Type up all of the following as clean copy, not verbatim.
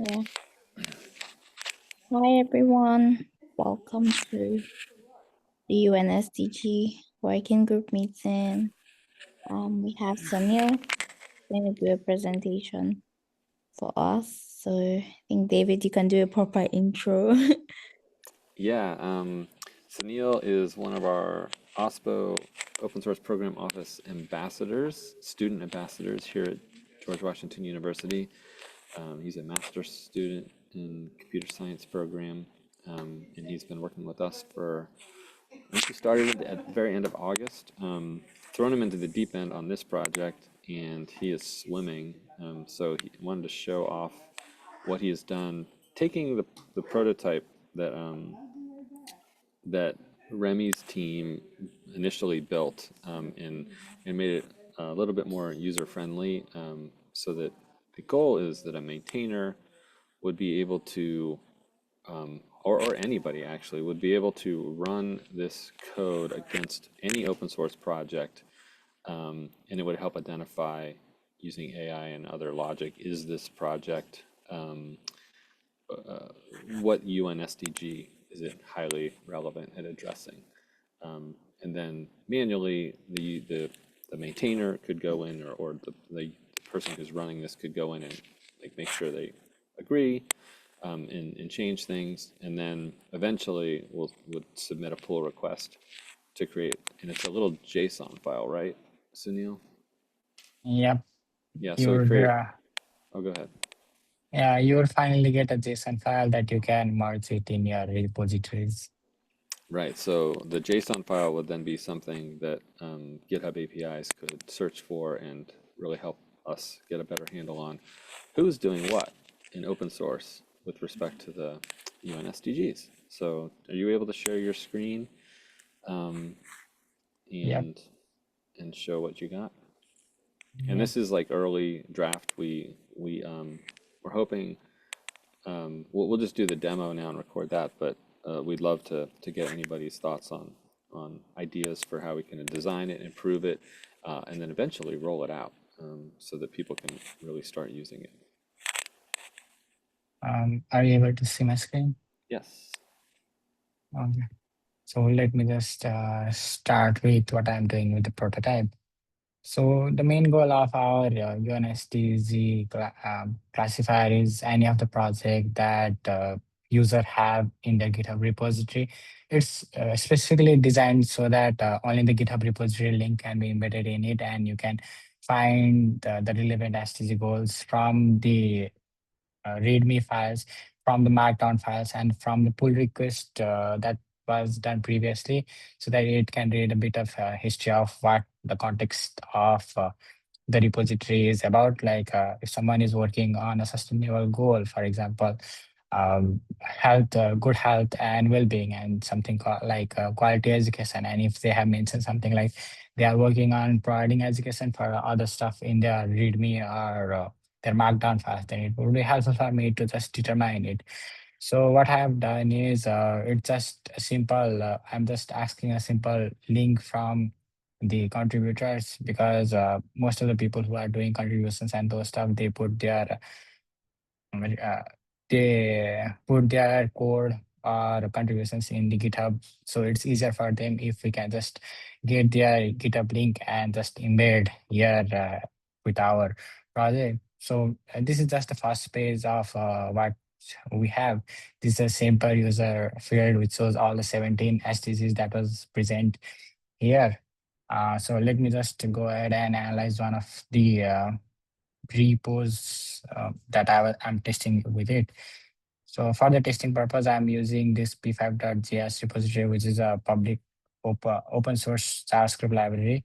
Yeah. Hi everyone. Welcome to the UN SDG working group meeting. We have Sunil going to do a presentation for us. So I think David, you can do a proper intro. Yeah, Sunil is one of our OSPO Open Source Program Office ambassadors, student ambassadors here at George Washington University. He's a master's student in computer science program, and he's been working with us for, I think he started at the very end of August. Thrown him into the deep end on this project, and he is swimming. So he wanted to show off what he has done, taking the prototype that Remy's team initially built, and made it a little bit more user friendly, so that the goal is that a maintainer would be able to, or anybody actually, would be able to run this code against any open source project, and it would help identify using AI and other logic, is this project, what UN SDG is it highly relevant at addressing? And then manually, the maintainer could go in, or the person who's running this could go in and like make sure they agree, and change things, and then eventually would submit a pull request to create, and it's a little JSON file, right, Sunil? Yep, Yeah, so you're create, uh, oh, go ahead. yeah, you'll finally get a JSON file that you can merge it in your repositories. Right, so the JSON file would then be something that GitHub APIs could search for and really help us get a better handle on who's doing what in open source with respect to the UN SDGs. So are you able to share your screen, um, Yep. and show what you got? And this is like early draft. We're hoping, we'll just do the demo now and record that, but we'd love to get anybody's thoughts on ideas for how we can design it, improve it, and then eventually roll it out, so that people can really start using it. Are you able to see my screen? Yes. Okay. So let me just start with what I'm doing with the prototype. So the main goal of our UNSDG classifier is any of the project that user have in their GitHub repository. It's specifically designed so that only the GitHub repository link can be embedded in it, and you can find the relevant SDG goals from the README files, from the Markdown files, and from the pull request that was done previously, so that it can read a bit of history of what the context of the repository is about. Like if someone is working on a sustainable goal, for example, health, good health and well-being, and something like quality education. And if they have mentioned something like they are working on providing education for other stuff in their README or their Markdown files, then it would be helpful for me to just determine it. So what I have done is it's just a simple, I'm just asking a simple link from the contributors, because most of the people who are doing contributions and those stuff, um, uh, they put their code or contributions in the GitHub. So it's easier for them if we can just get their GitHub link and just embed here with our project. So this is just the first page of what we have. This is a simple user field which shows all the 17 SDGs that was present here. So let me just go ahead and analyze one of the repos that I'm testing with it. So for the testing purpose, I'm using this p5.js repository, which is a public open source JavaScript library.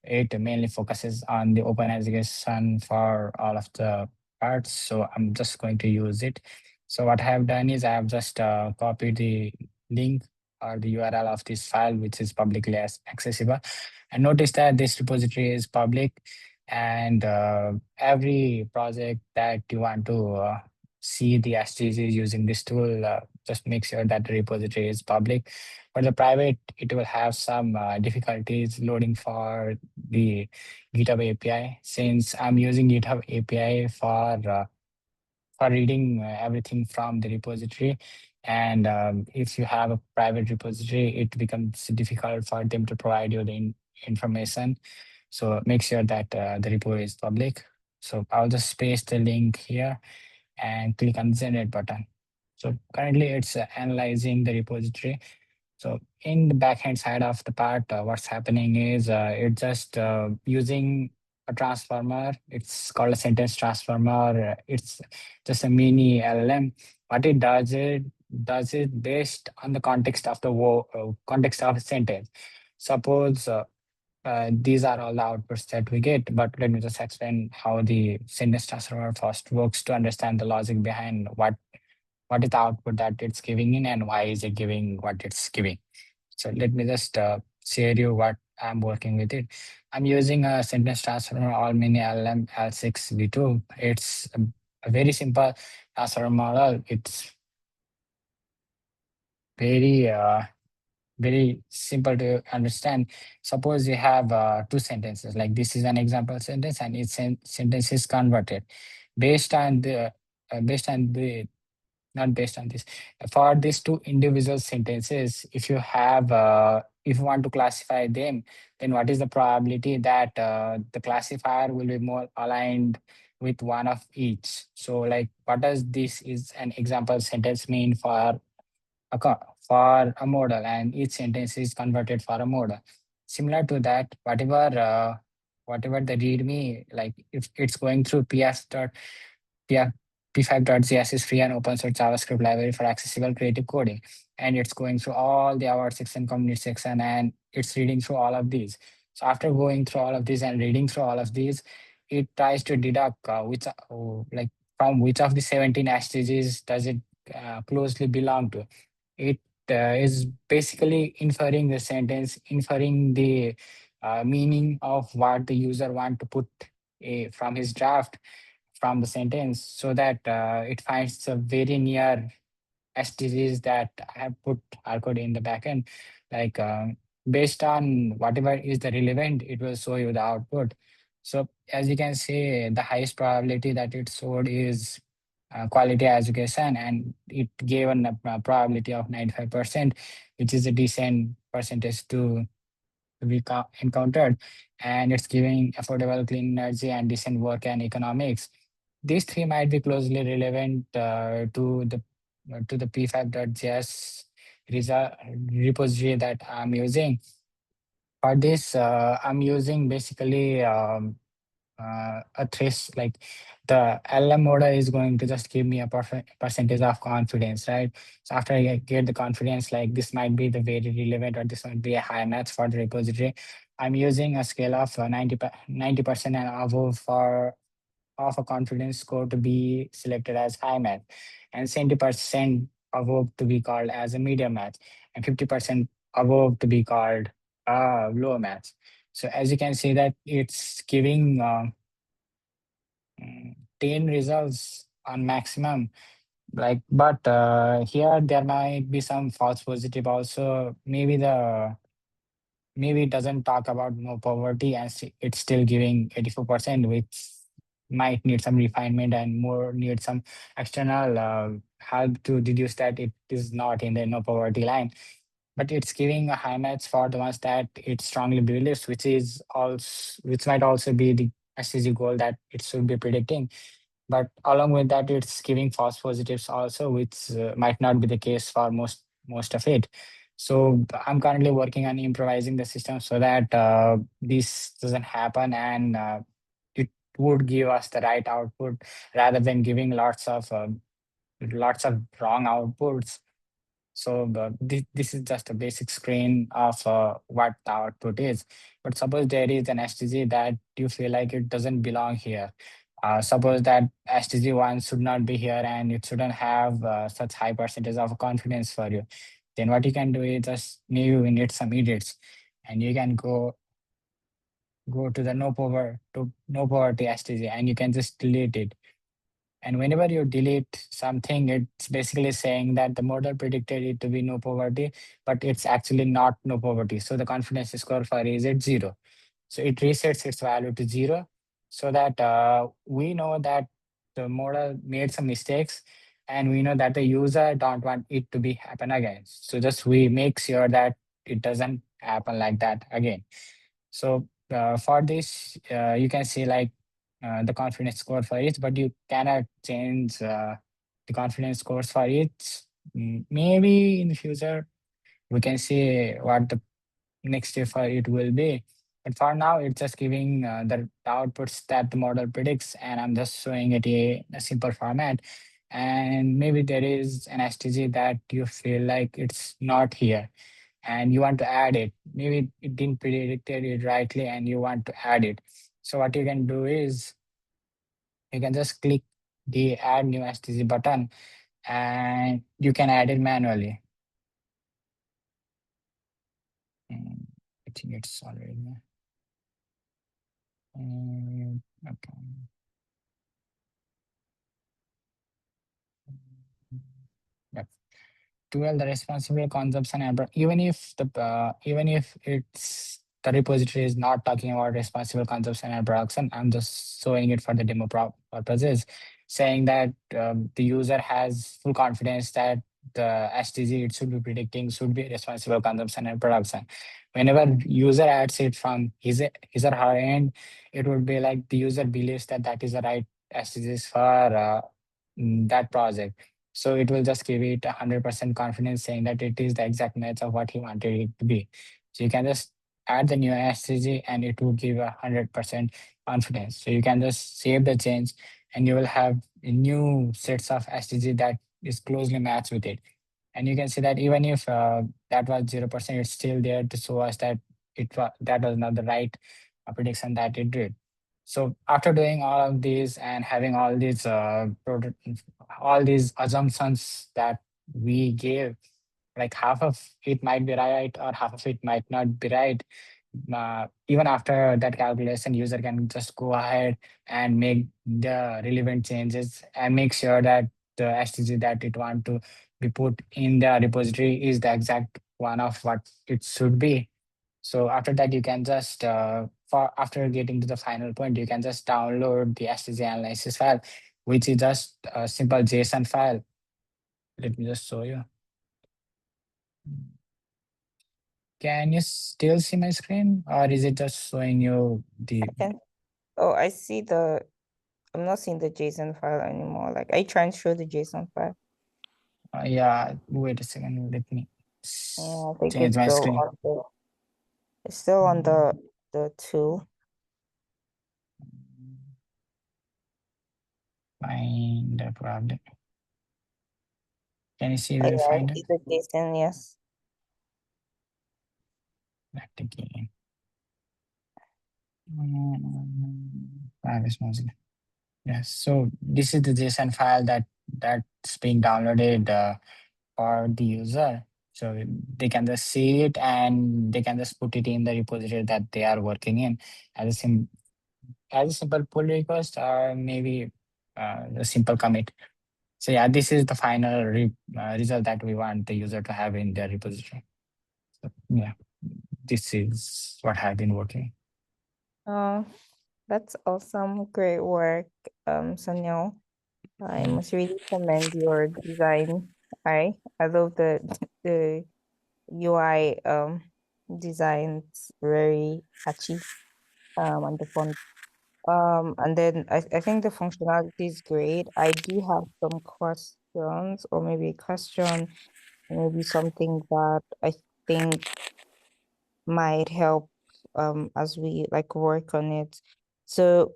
It mainly focuses on the open education for all of the parts. So I'm just going to use it. So what I have done is I have just copied the link or the URL of this file, which is publicly accessible. And notice that this repository is public, and every project that you want to see the SDGs using this tool, just make sure that the repository is public. For the private, it will have some difficulties loading for the GitHub API. Since I'm using GitHub API for reading everything from the repository. And if you have a private repository, it becomes difficult for them to provide you the information. So make sure that the repo is public. So I'll just paste the link here and click on the generate button. So currently it's analyzing the repository. So in the backhand side of the part, what's happening is it just using a transformer. It's called a sentence transformer. It's just a mini LLM. What it does it based on the context of the context of a sentence. Suppose these are all the outputs that we get, but let me just explain how the sentence transformer first works to understand the logic behind what is the output that it's giving in and why is it giving what it's giving. So let me just share you what I'm working with it. I'm using a sentence transformer all mini LM L6 V2. It's a very simple transformer model. It's very very simple to understand. Suppose you have two sentences, like this is an example sentence and each sentence is converted based on based on the not based on this. For these two individual sentences, if you want to classify them, then what is the probability that the classifier will be more aligned with one of each? So like, what does this is an example sentence mean for for a model, and each sentence is converted for a model. Similar to that, whatever the readme, like if it's going through PF, P5.js is free and open source JavaScript library for accessible creative coding. And it's going through all the award section, community section, and it's reading through all of these. So after going through all of these and reading through all of these, it tries to deduct like from which of the 17 SDGs does it closely belong to. It is basically inferring the sentence, inferring the meaning of what the user want to put from his draft, from the sentence, so that it finds a very near STGs that I have put our code in the backend. Like based on whatever is the relevant, it will show you the output. So as you can see, the highest probability that it showed is quality education, and it gave a probability of 95%, which is a decent percentage to be encountered. And it's giving affordable clean energy and decent work and economics. These three might be closely relevant to the p5.js repository that I'm using. For this, I'm using basically a trace, like the LM model is going to just give me a percentage of confidence, right? So after I get the confidence, like this might be the very relevant or this might be a high match for the repository. I'm using a scale of 90% and above for of a confidence score to be selected as high match, and 70% above to be called as a medium match, and 50% above to be called low match. So as you can see that it's giving 10 results on maximum, like, but here there might be some false positive also. Maybe it doesn't talk about no poverty and it's still giving 84%, which might need some refinement and more need some external help to deduce that it is not in the no poverty line. But it's giving a high match for the ones that it strongly believes, which might also be the SCG goal that it should be predicting. But along with that, it's giving false positives also, which might not be the case for most of it. So I'm currently working on improvising the system so that this doesn't happen, and it would give us the right output rather than giving lots of wrong outputs. So this is just a basic screen of what the output is. But suppose there is an STG that you feel like it doesn't belong here. Suppose that STG1 should not be here and it shouldn't have such high percentage of confidence for you. Then what you can do is just maybe you need some edits, and you can go to the no poverty STG, and you can just delete it. And whenever you delete something, it's basically saying that the model predicted it to be no poverty, but it's actually not no poverty. So the confidence score for is at 0. So it resets its value to 0, so that we know that the model made some mistakes, and we know that the user don't want it to be happen again. So just we make sure that it doesn't happen like that again. So for this, you can see like the confidence score for each, but you cannot change the confidence scores for each. Maybe in the future we can see what the next step for it will be. But for now, it's just giving the outputs that the model predicts, and I'm just showing it in a simple format. And maybe there is an STG that you feel like it's not here and you want to add it. Maybe it didn't predict it rightly and you want to add it. So what you can do is you can just click the add new STG button and you can add it manually. I think it's already there. Okay. Yep. 12, the responsible consumption and even if it's the repository is not talking about responsible consumption and production, I'm just showing it for the demo purposes, saying that the user has full confidence that the SDG it should be predicting should be responsible consumption and production. Whenever user adds it from his or her end, it would be like the user believes that that is the right SDGs for that project. So it will just give it 100% confidence saying that it is the exact match of what he wanted it to be. So you can just add the new SCG and it will give 100% confidence. So you can just save the change and you will have new sets of SCG that is closely matched with it. And you can see that even if that was 0%, it's still there to show us that that was not the right prediction that it did. So after doing all of these and having all these assumptions that we gave, like half of it might be right or half of it might not be right. Even after that calculation, user can just go ahead and make the relevant changes and make sure that the STG that it want to be put in the repository is the exact one of what it should be. So after that, you can just, after getting to the final point, you can just download the STG analysis file, which is just a simple JSON file. Let me just show you. Can you still see my screen or is it just showing you the... Oh, I see I'm not seeing the JSON file anymore. Like I try and show the JSON file. yeah, wait a second. Let me I think change it's my still screen. on it's still on the tool. Find the problem. Can you see I the finder? see the JSON, yes. Back again. Private Mozilla. Yes, so this is the JSON file that's being downloaded for the user. So they can just see it and they can just put it in the repository that they are working in as a simple pull request or maybe a simple commit. So yeah, this is the final result that we want the user to have in their repository. So yeah, this is what I've been working. That's awesome. Great work, Sanyo. I must really commend your design. I love the UI design. It's very catchy and the font. And then I think the functionality is great. I do have some questions or maybe a question, maybe something that I think might help as we like work on it. So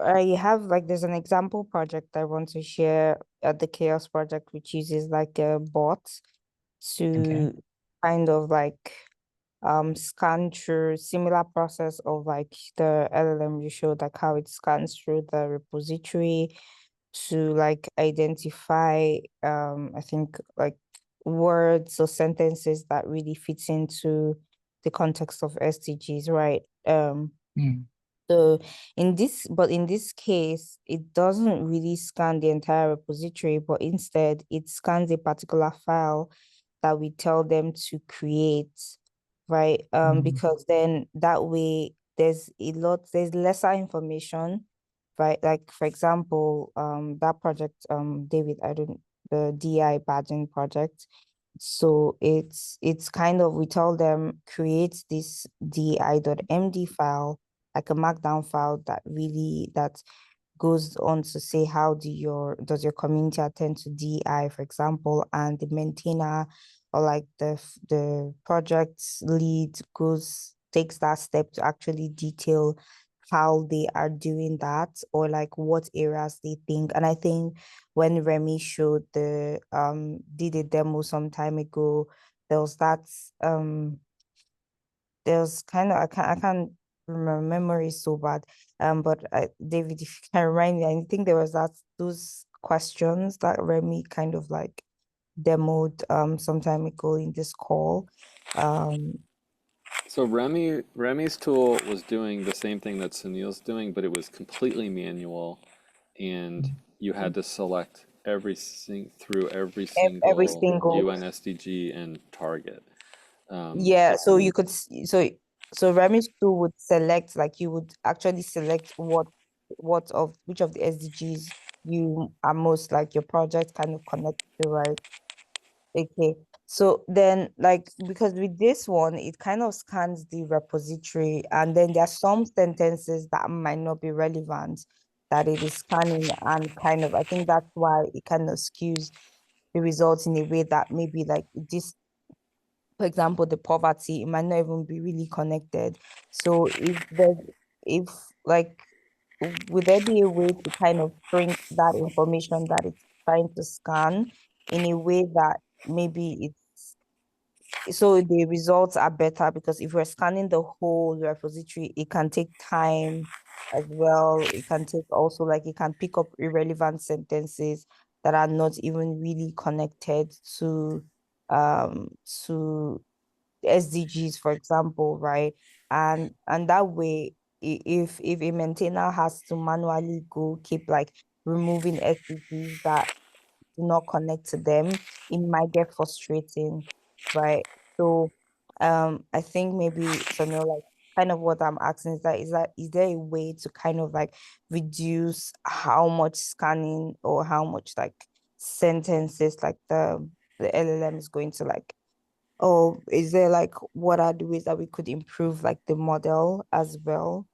I have like there's an example project I want to share at the CHAOSS project, which uses like a bot to kind of like scan through similar process of like the LLM you showed, like how it scans through the repository to like identify I think like words or sentences that really fits into the context of SDGs, right? So in this case, it doesn't really scan the entire repository, but instead it scans a particular file that we tell them to create, right? Because then that way there's lesser information right? Like for example, that project, David, the DI badging project. So it's kind of, we tell them create this di.md file, like a markdown file that goes on to say how does your community attend to DI, for example, and the maintainer or like the project lead takes that step to actually detail how they are doing that, or like what areas they think. And I think when Remy showed did a demo some time ago, there was that there's kind of, I can't remember, memory is so bad. But David, if you can remind me, I think there was those questions that Remy kind of like demoed some time ago in this call. So Remy's tool was doing the same thing that Sunil's doing, but it was completely manual, and you had to select every every single single, UN SDG and target. yeah, so you could so Remy's tool would select, like you would actually select which of the SDGs you are most like your project kind of connected to, right? Okay. So then, like, because with this one, it kind of scans the repository, and then there are some sentences that might not be relevant that it is scanning, and kind of, I think that's why it kind of skews the results in a way that maybe like this, for example, the poverty, it might not even be really connected. So if like, would there be a way to kind of shrink that information that it's trying to scan in a way that maybe so the results are better? Because if we're scanning the whole repository, it can take time as well. It can take also, like, it can pick up irrelevant sentences that are not even really connected um to SDGs, for example, right? And that way, if a maintainer has to manually go keep like removing SDGs that do not connect to them, it might get frustrating, right? So I think maybe Sonia, like, kind of what I'm asking is there a way to kind of like reduce how much scanning or how much like sentences like the LLM is going to like, or is there like, what are the ways that we could improve like the model as well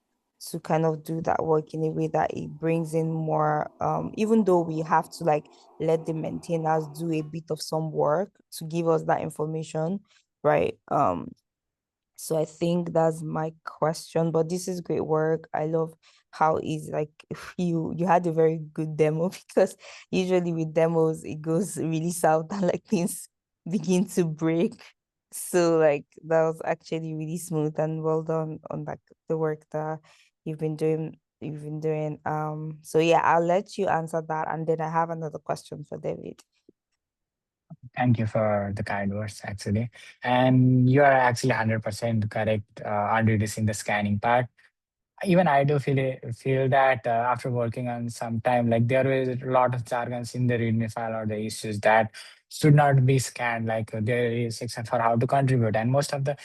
to kind of do that work in a way that it brings in more, even though we have to like let the maintainers do a bit of some work to give us that information, right? So I think that's my question, but this is great work. I love how is like you had a very good demo because usually with demos it goes really south and like things begin to break. So like that was actually really smooth, and well done on like the work that you've been doing. So yeah, I'll let you answer that, and then I have another question for David. Thank you for the kind words, actually. And you are actually 100% correct on reducing the scanning part. Even I do feel that after working on some time, like there is a lot of jargons in the README file or the issues that should not be scanned. Like there is section for how to contribute, and most of the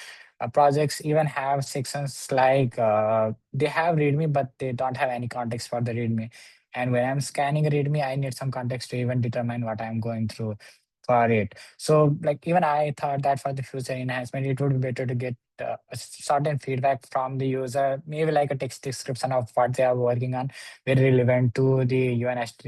projects even have sections like they have README, but they don't have any context for the README. And when I'm scanning README, I need some context to even determine what I'm going through for it. So like even I thought that for the future enhancement, it would be better to get a certain feedback from the user, maybe like a text description of what they are working on, very relevant to the UNST,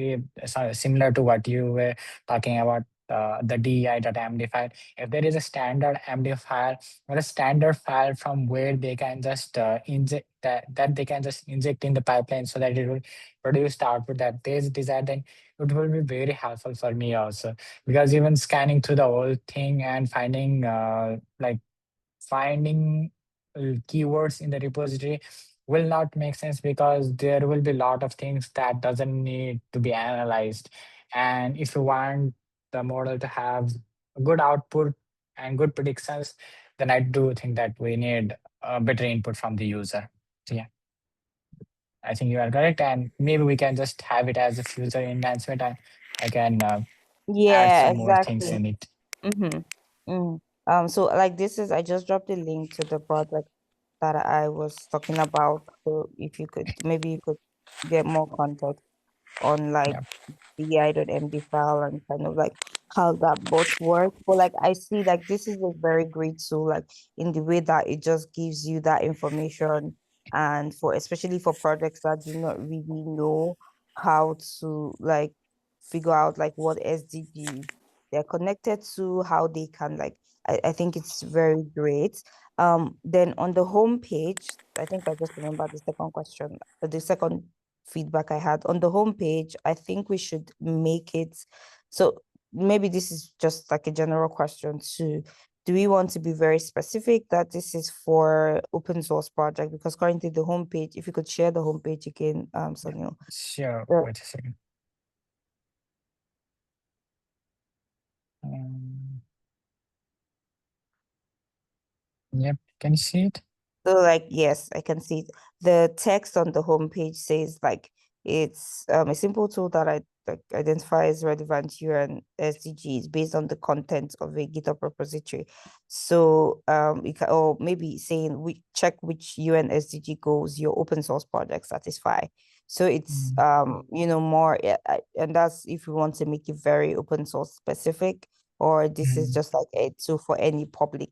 similar to what you were talking about, the DEI.md file. If there is a standard MD file or a standard file from where they can just inject that they can just inject in the pipeline so that it will produce the output that they desire, then it will be very helpful for me also. Because even scanning through the whole thing and finding keywords in the repository will not make sense, because there will be a lot of things that doesn't need to be analyzed. And if you want the model to have a good output and good predictions, then I do think that we need better input from the user. So yeah, I think you are correct, and maybe we can just have it as a future enhancement, and I can add Yeah, some more things exactly. in it. Mm-hmm. So like I just dropped a link to the project that I was talking about. So if you could, maybe you could get more context on like bi.md file and kind of like how that bot works. But like I see like this is a very great tool, like in the way that it just gives you that information, and for especially for projects that do not really know how to like figure out like what SDG they're connected to, how they can like I think it's very great. Then on the home page, I think I just remember the second question, the second feedback I had on the homepage. I think we should make it so maybe this is just like a general question too. Do we want to be very specific that this is for open source project? Because currently the homepage, if you could share the homepage again, Samuel. Sure. Uh, Wait a second. Yep. Can you see it? So like, yes, I can see it. The text on the homepage says like it's a simple tool that I like identifies relevant UN SDGs based on the content of a GitHub repository. So you can, or maybe saying we check which UN SDG goals your open source project satisfy. So it's you know more and that's if you want to make it very open source specific, or this is just like a tool for any public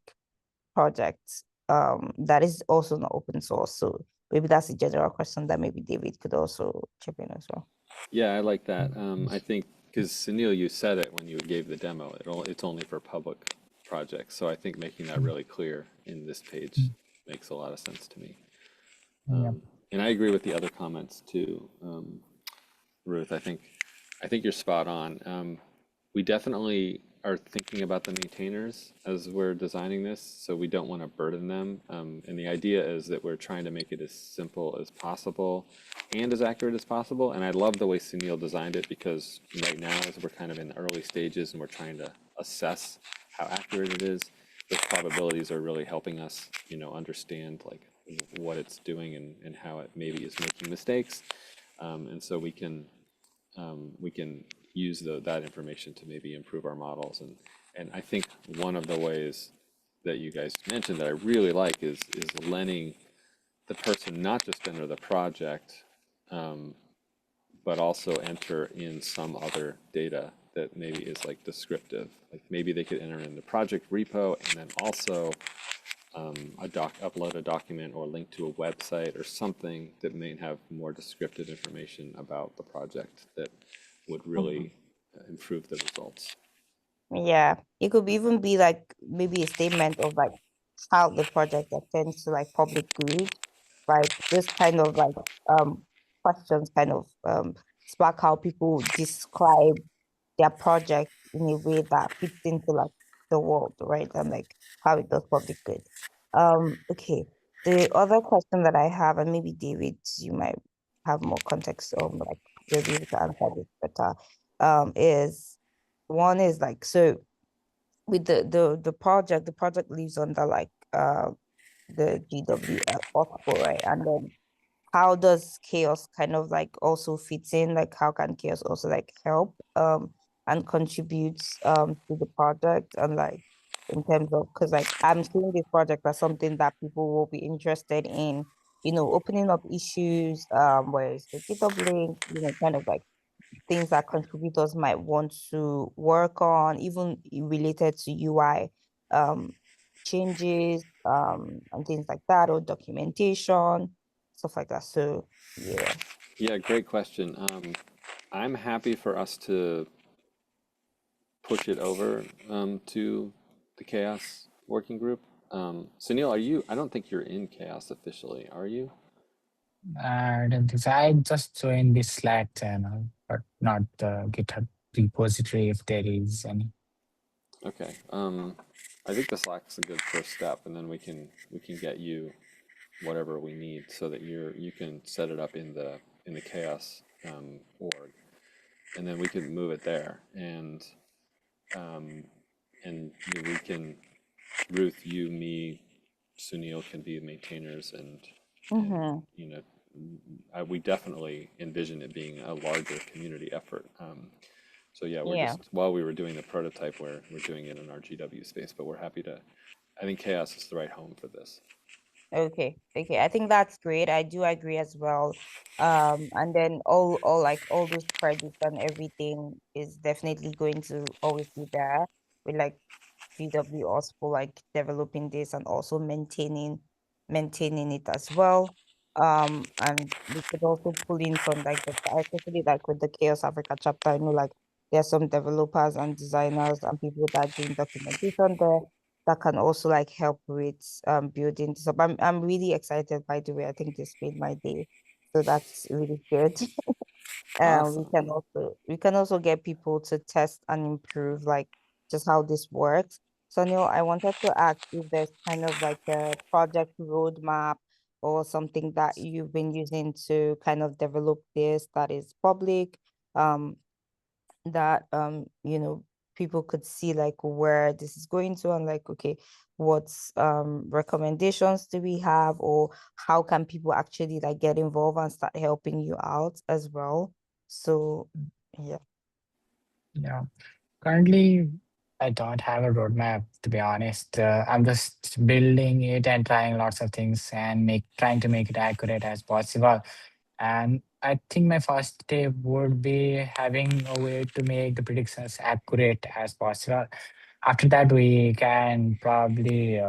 project that is also not open source. So maybe that's a general question that maybe David could also chip in as well. Yeah, I like that. I think because Sunil, you said it when you gave the demo. It's only for public projects. So I think making that really clear in this page makes a lot of sense to me. Yep. And I agree with the other comments too, Ruth. I think you're spot on. We definitely are thinking about the maintainers as we're designing this, so we don't want to burden them. And the idea is that we're trying to make it as simple as possible and as accurate as possible. And I love the way Sunil designed it, because right now, as we're kind of in the early stages and we're trying to assess how accurate it is, those probabilities are really helping us, understand like what it's doing and how it maybe is making mistakes. And so we can use that information to maybe improve our models. And I think one of the ways that you guys mentioned that I really like is letting the person not just enter the project, but also enter in some other data that maybe is like descriptive. Like maybe they could enter in the project repo and then also upload a document or link to a website or something that may have more descriptive information about the project that would really improve the results. Yeah, it could even be like maybe a statement of like how the project attends to like public good, like this kind of like questions kind of spark how people describe their project in a way that fits into like the world, right? And like how it does public good. Okay. The other question that I have, and maybe David, you might have more context on like you'll be able to answer this better. Is one is like so with the project lives under like the GW October, right? And then how does chaos kind of like also fits in? Like how can chaos also like help and contributes to the project, and like in terms of because like I'm seeing this project as something that people will be interested in, opening up issues, where is the GitHub link, kind of like things that contributors might want to work on, even related to UI changes and things like that, or documentation, stuff like that. So yeah. Yeah, great question. I'm happy for us to push it over to the Chaos Working Group. Sunil, I don't think you're in Chaos officially, are you? I don't think so. I just joined the Slack channel, but not the GitHub repository if there is any. Okay. I think the Slack's a good first step, and then we can get you whatever we need so that you can set it up in the Chaos org, and then we can move it there, and we can, Ruth, you, me, Sunil can be maintainers, and Mm-hmm. we definitely envision it being a larger community effort. So yeah, we're Yeah. just, while we were doing the prototype, we're doing it in our GW space, but we're happy to. I think Chaos is the right home for this. Okay. I think that's great. I do agree as well. And then all those credits and everything is definitely going to always be there with like VW also for like developing this and also maintaining it as well. And we could also pull in from like especially like with the Chaos Africa chapter, I know like there are some developers and designers and people that are doing documentation there that can also like help with building this up. I'm really excited, by the way. I think this made my day. So that's really good. Awesome. We can also get people to test and improve like just how this works. So Neil, I wanted to ask if there's kind of like a project roadmap or something that you've been using to kind of develop this that is public, that people could see like where this is going to, and like, okay, what recommendations do we have, or how can people actually like get involved and start helping you out as well? So yeah. Yeah. Currently, I don't have a roadmap, to be honest. I'm just building it and trying lots of things and trying to make it accurate as possible. And I think my first step would be having a way to make the predictions accurate as possible. After that, we can probably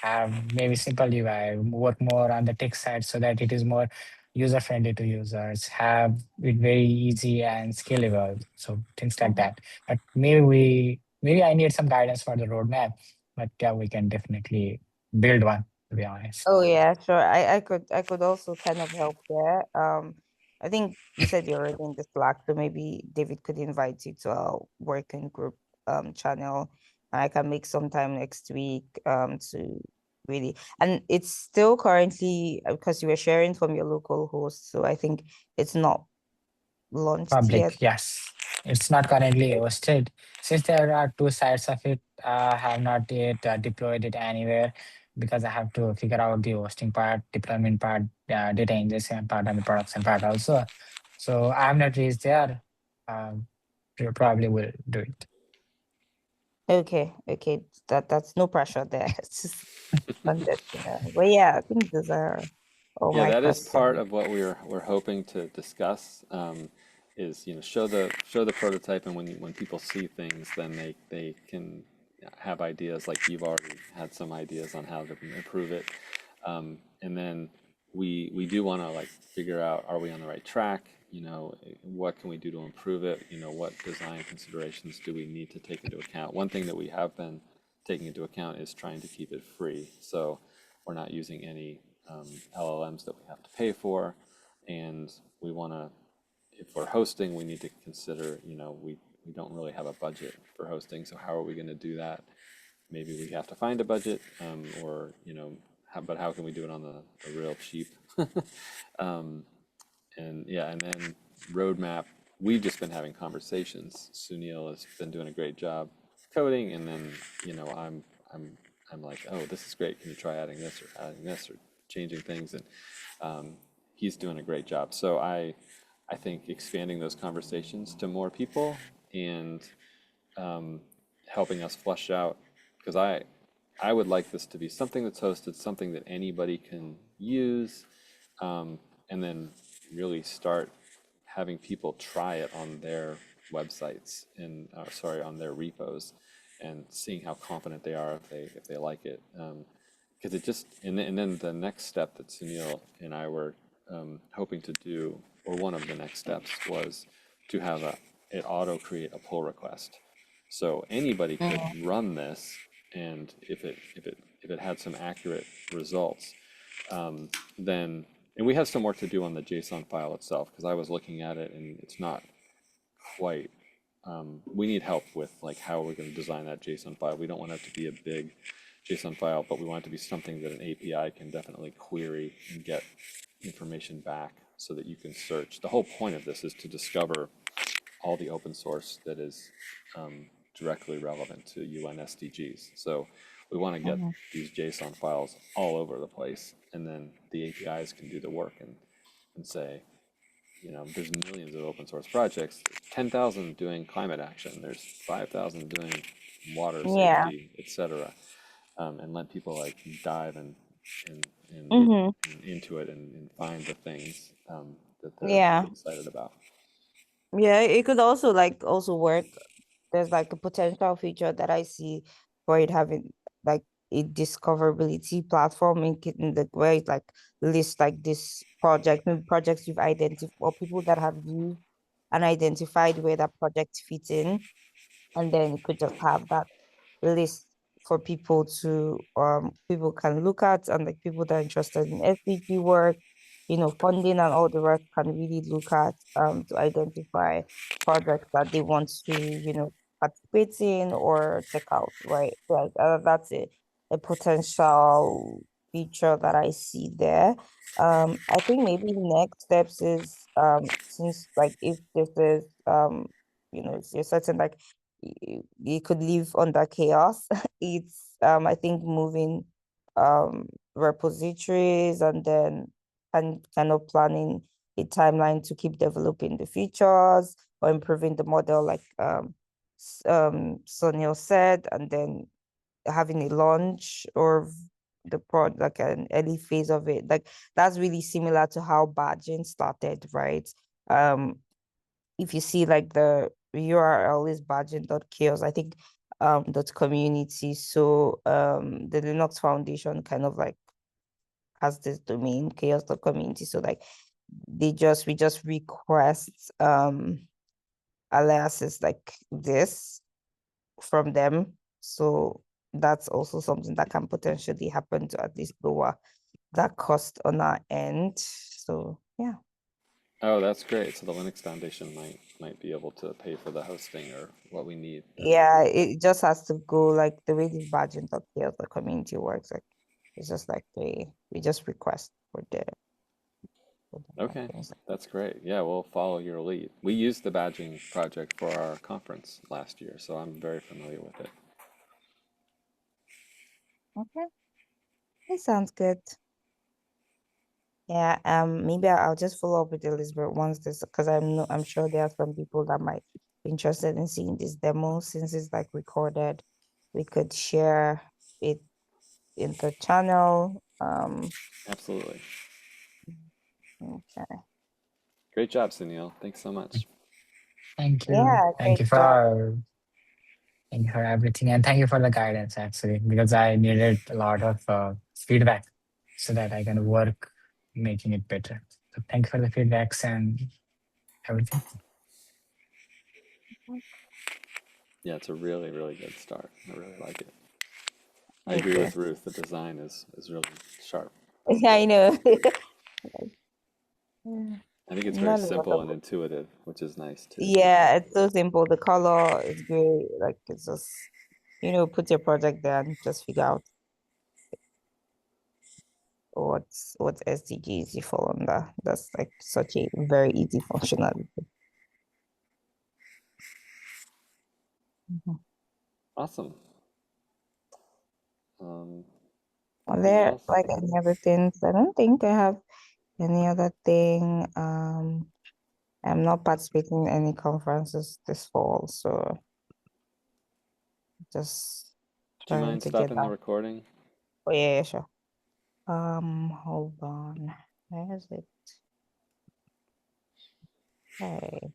have maybe simple UI, work more on the tech side so that it is more user friendly to users, have it very easy and scalable. So things like that. But maybe I need some guidance for the roadmap, but yeah, we can definitely build one, to be honest. Oh yeah, sure. I could also kind of help there. I think you said you're already in the Slack, so maybe David could invite you to our working group channel. And I can make some time next week to really, and it's still currently because you were sharing from your local host, so I think it's not launched yet. Public, yes. It's not currently hosted. Since there are two sides of it, I have not yet deployed it anywhere because I have to figure out the hosting part, deployment part, data ingestion part, and the production part also. So I have not reached there. We probably will do it. Okay, that's no pressure there. It's just wanted to know. But yeah, I think those are all Yeah, my that is part questions. of what we're hoping to discuss. Is show the prototype, and when people see things, then they can have ideas. Like you've already had some ideas on how to improve it, and then we do want to like figure out, are we on the right track? What can we do to improve it? What design considerations do we need to take into account? One thing that we have been taking into account is trying to keep it free. So we're not using any LLMs that we have to pay for, and we want to, if we're hosting, we need to consider, we don't really have a budget for hosting, so how are we going to do that? Maybe we have to find a budget, or, but how can we do it on the real cheap? And yeah, and then roadmap, we've just been having conversations. Sunil has been doing a great job coding, and then, I'm like, oh, this is great. Can you try adding this or changing things? And he's doing a great job. So I think expanding those conversations to more people and helping us flush out, because I would like this to be something that's hosted, something that anybody can use, and then really start having people try it on their websites and sorry, on their repos, and seeing how confident they are if they like it. Because it just, and then the next step that Sunil and I were hoping to do, or one of the next steps, was to have it auto create a pull request, so anybody could run this, and if it had some accurate results, then, and we have some work to do on the JSON file itself, because I was looking at it and it's not quite. We need help with like how we're going to design that JSON file. We don't want it to be a big JSON file, but we want it to be something that an API can definitely query and get information back so that you can search. The whole point of this is to discover all the open source that is directly relevant to UN SDGs. So we want to get these JSON files all over the place, and then the APIs can do the work and say, there's millions of open source projects, 10,000 doing climate action, there's 5,000 doing water Yeah. safety, etc. And let people like dive and and into it and find the things that they're Yeah. excited about. Yeah, it could also work. There's like a potential feature that I see for it having like a discoverability platform in the where it like lists like this project, maybe projects you've identified or people that have used and identified where that project fits in. And then it could just have that list for people can look at, and like people that are interested in SDG work, funding and all the rest can really look at to identify projects that they want to, participate in or check out, right? Like that's a potential feature that I see there. I think maybe next steps is since like if this is it's a certain like you could live under chaos. It's I think moving repositories and then kind of planning a timeline to keep developing the features or improving the model like Sonia said, and then having a launch or the prod like an early phase of it. Like that's really similar to how badging started, right? If you see like the URL is badging.chaos, I think dot community. So the Linux Foundation kind of like has this domain chaos.community. So like we just request aliases like this from them. So that's also something that can potentially happen to at least lower that cost on our end. So yeah. Oh, that's great. So the Linux Foundation might be able to pay for the hosting or what we need. Yeah, it just has to go like the way this badging.chaos the community works. Like it's just like we just request for the Okay, things. that's great. Yeah, we'll follow your lead. We used the badging project for our conference last year, so I'm very familiar with it. Okay, it sounds good. Yeah, maybe I'll just follow up with Elizabeth once this because I'm sure there are some people that might be interested in seeing this demo since it's like recorded. We could share it in the channel. Absolutely. Okay. Great job, Sunil. Thanks so much. Thank you. Yeah, Thank great you job. for everything, and thank you for the guidance actually, because I needed a lot of feedback so that I can work making it better. So thank you for the feedbacks and everything. Yeah, it's a really, really good start. I really like it. I Me agree too. with Ruth. The design is really sharp. Yeah, I know. I think it's very Not a lot simple and of intuitive, which is nice too. Yeah, it's so simple. The color is great. Like it's just, put your project there and just figure out what's SDGs you fall under. That's like such a very easy functionality. Mhm. Awesome. Um, Are anything there else? like any other things? I don't think I have any other thing. I'm not participating in any conferences this fall, so just Do you trying mind to get stopping the that. recording? Oh yeah, sure. Hold on. Where is it? Okay.